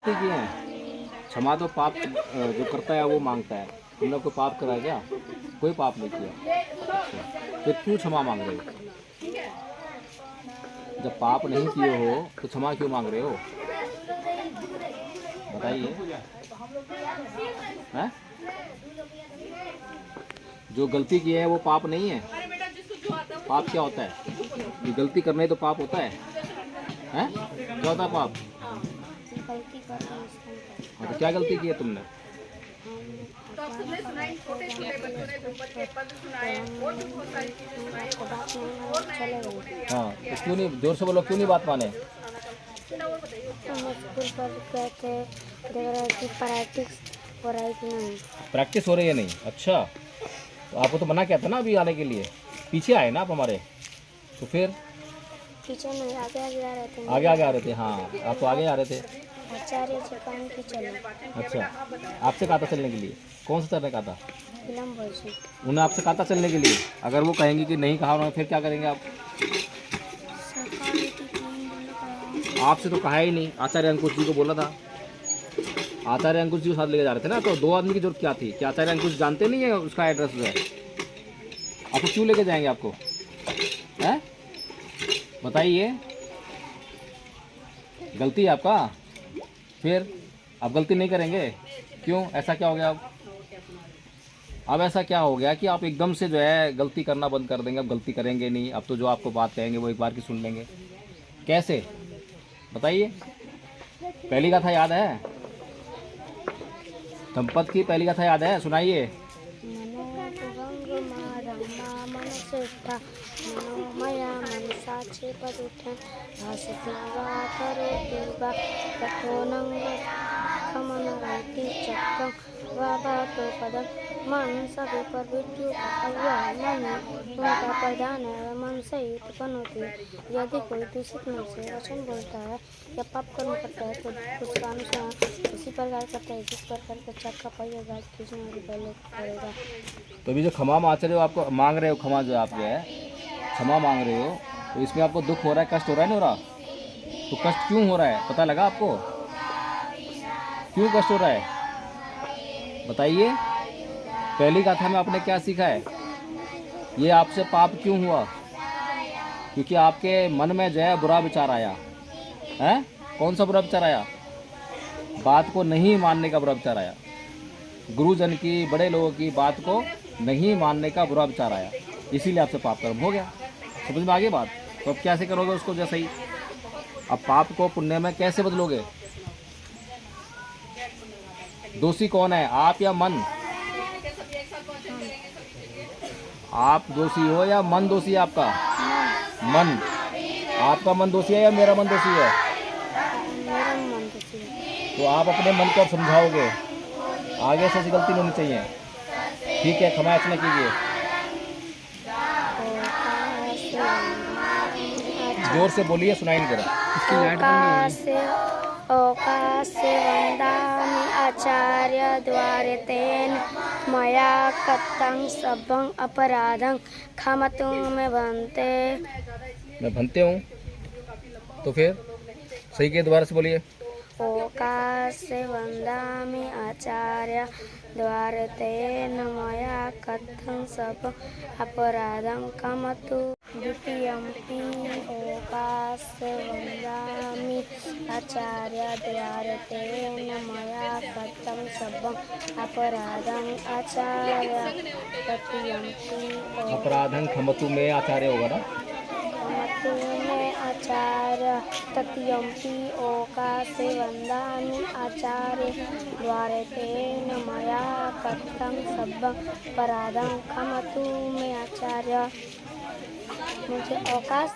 किए हैं। क्षमा तो पाप जो करता है वो मांगता है। तुमने कोई पाप करा है क्या? कोई पाप नहीं किया। अच्छा, तो क्यों क्षमा मांग रहे हो? जब पाप नहीं किए हो तो क्षमा क्यों मांग रहे हो? बताइए। हैं? जो गलती की है वो पाप नहीं है। पाप क्या होता है? ये गलती करने तो पाप होता है। हैं? क्या होता है पाप? गलती कर हाँ, तो क्या गलती की है तुमने? हाँ, तो क्यों नहीं, जोर से बोलो, क्यों नहीं बात माने? हम स्कूल पर गए थे, देख रहे कि प्रैक्टिस हो रही कि नहीं। प्रैक्टिस हो रही है नहीं? अच्छा, तो आपको तो मना किया था ना अभी आने के लिए। पीछे आए ना आप हमारे, तो फिर पीछे नहीं, आगे आगे आ रहे थे। आगे आगे आ रहे थे। हाँ, आप तो आगे आ रहे थे। आचार्य जी काम की चले। अच्छा, आपसे कहा था चलने के लिए? कौन सा चलने कहा था? फिल्म बोल जी उन्होंने आपसे कहा था चलने के लिए। अगर वो कहेंगे कि नहीं कहा उन्होंने, फिर क्या करेंगे आप? सरकारी की टीम बोले आपसे तो कहा ही नहीं। आचार्य अंकुश जी को बोला था। आचार्य अंकुश जी को साथ लेके जा रहे थे ना, तो दो आदमी की जरूरत क्या थी? क्या आचार्य अंकुश जानते नहीं है उसका एड्रेस जो है? आपको क्यों लेके जाएंगे आपको? हैं? बताइए। गलती है आपका? फिर आप गलती नहीं करेंगे? क्यों, ऐसा क्या हो गया अब ऐसा क्या हो गया कि आप एकदम से जो है गलती करना बंद कर देंगे? अब गलती करेंगे नहीं, अब तो जो आपको बात कहेंगे वो एक बार की सुन लेंगे। कैसे, बताइए। पहली कथा याद है? संपत की पहली कथा याद है? सुनाइए। मनोभंग मारमा मनसेष्ठा मनोमया मनसाक्षी पदुठन भाषितवा करो दुर्गा तथो नंग खमनरति चक्रं वाभातो पदं मन सभी पर विद्यु मन उनका प्रधान है। मन से ही उत्पन्न होती है। यदि कोई दूषित मन से वचन बोलता है या पाप कर्म करता है तो उसका अनुसरण उसी प्रकार करता है जिस प्रकार का चक्का पहिया गाज खींचने वाले पहले करेगा। तो अभी जो क्षमा मांग रहे हो, आपको मांग रहे हो क्षमा, जो आप जो है क्षमा मांग रहे हो, तो इसमें आपको दुख हो रहा है, कष्ट हो रहा है, नहीं हो रहा? तो कष्ट क्यों हो रहा है, पता लगा आपको? क्यों कष्ट हो रहा है, बताइए। पहली कथा में आपने क्या सीखा है? ये आपसे पाप क्यों हुआ? क्योंकि आपके मन में जो है बुरा विचार आया है। कौन सा बुरा विचार आया? बात को नहीं मानने का बुरा विचार आया। गुरुजन की, बड़े लोगों की बात को नहीं मानने का बुरा विचार आया, इसीलिए आपसे पाप कर्म हो गया। समझ में आ गई बात? तो अब कैसे करोगे उसको जैसे ही? अब पाप को पुण्य में कैसे बदलोगे? दोषी कौन है, आप या मन? आप दोषी हो या मन दोषी है आपका? मन। आपका मन दोषी है या मेरा मन दोषी है? मेरा मन दुखी है। तो आप अपने मन को समझाओगे, आगे से ऐसी गलती नहीं होनी चाहिए। ठीक है, क्षमा याचना कीजिए। जोर से बोलिए, सुनाई नहीं दे रहा। ओकासे वंदामि आचार्य द्वारे तेन मया कृतं सबं अपराधं क्षमतु मे भन्ते। मैं भनते हूँ, तो फिर सही के दोबारा से बोलिए। ओकासे वंदामि आचार्य द्वारे तेन मया कृतं सबं अपराधं क्षमतु। द्वितीयम्पि ओकासे वंदामि आचार्य द्वारे तेन मया कृतं सबं अपराधं आचार्य। तृतीयम्पि अपराधं क्षमतु में आचार्य होगा ना? क्षमतु मे आचार्य। तृतीयम्पि ओकासे वंदामि आचार्य द्वारे तेन मया कृतं सबं अपराधं क्षमतु मे आचार्य। मुझे ओकास